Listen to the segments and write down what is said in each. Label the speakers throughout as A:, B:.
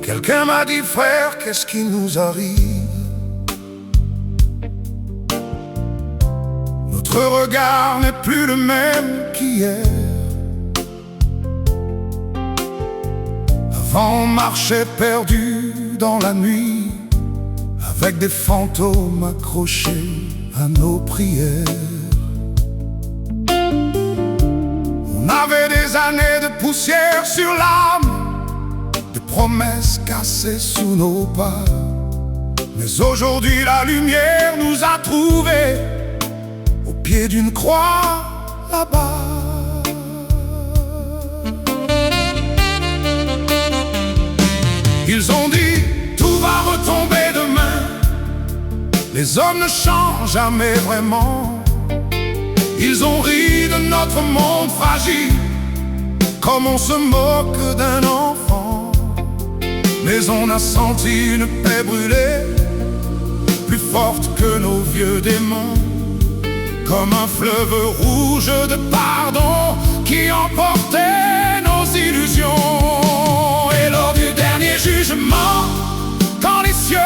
A: Quelqu'un m'a dit, frère, qu'est-ce qui nous arrive? Notre regard n'est plus le même qu'hier. Avant on marchait perdu dans la nuit, avec des fantômes accrochés à nos prières. On avait des années de poussière sur l'âme, des promesses cassées sous nos pas. Mais aujourd'hui la lumière nous a trouvés au pied d'une croix là-bas. Ils ont dit tout va retomber demain. Les hommes ne changent jamais vraiment. Ils ont ri de notre monde fragile, comme on se moque d'un enfant. Mais on a senti une paix brûler, plus forte que nos vieux démons, comme un fleuve rouge de pardon qui emportait nos illusions. Et lors du dernier jugement, quand les cieux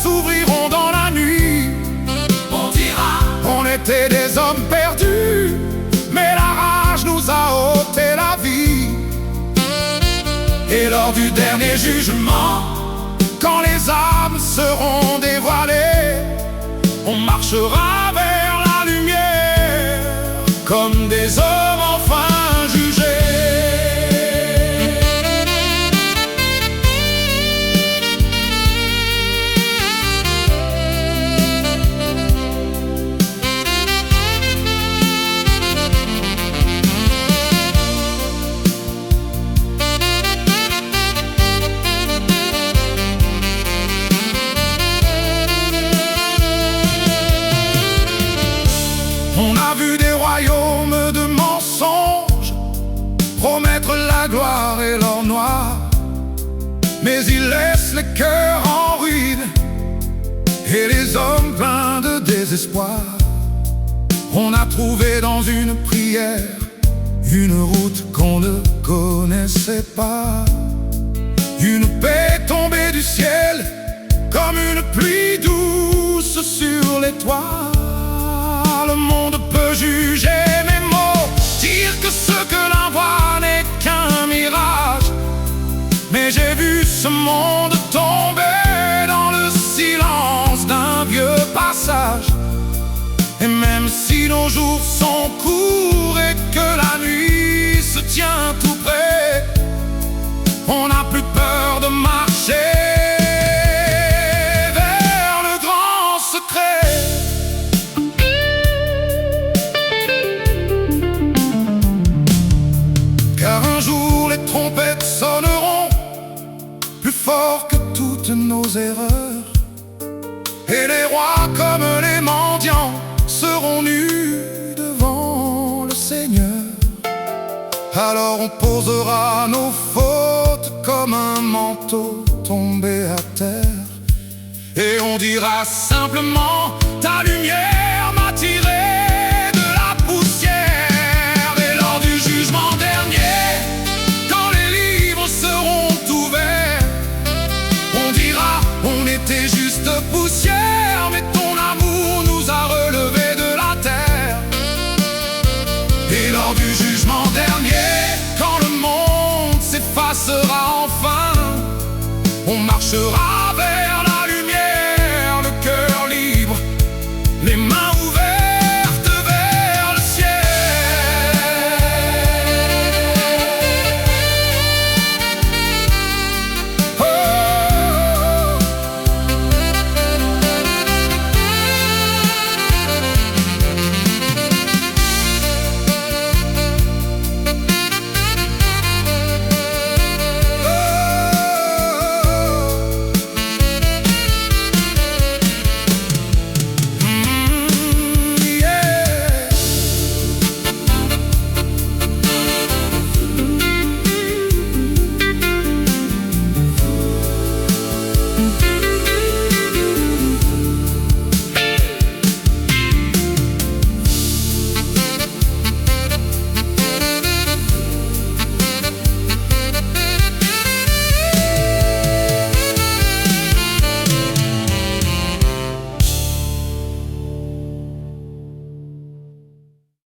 A: s'ouvriront dans la nuit, on dira on était des hommes perdus, mais la rage nous a ôté la vie. Et lors du dernier jugement, quand les âmes seront dévoilées, on marchera vers la lumière comme des hommes enfin jugés. On a vu des royaumes de mensonges promettre la gloire et l'or noir, mais ils laissent les cœurs en ruine et les hommes pleins de désespoir. On a trouvé dans une prière une route qu'on ne connaissait pas, une paix tombée du ciel comme une pluie douce sur les toits. Le monde peut juger mes mots, dire que ce que l'on voit n'est qu'un mirage. Mais j'ai vu ce monde tomber dans le silence d'un vieux passage. Et même si nos jours sont courts et que la nuit se tient tout près, on n'a plus peur de marcher vers le grand secret. Car un jour les trompettes sonneront plus fort que toutes nos erreurs, et les rois comme les mendiants seront nus devant le Seigneur. Alors on posera nos fautes comme un manteau tombé à terre, et on dira simplement ta lumière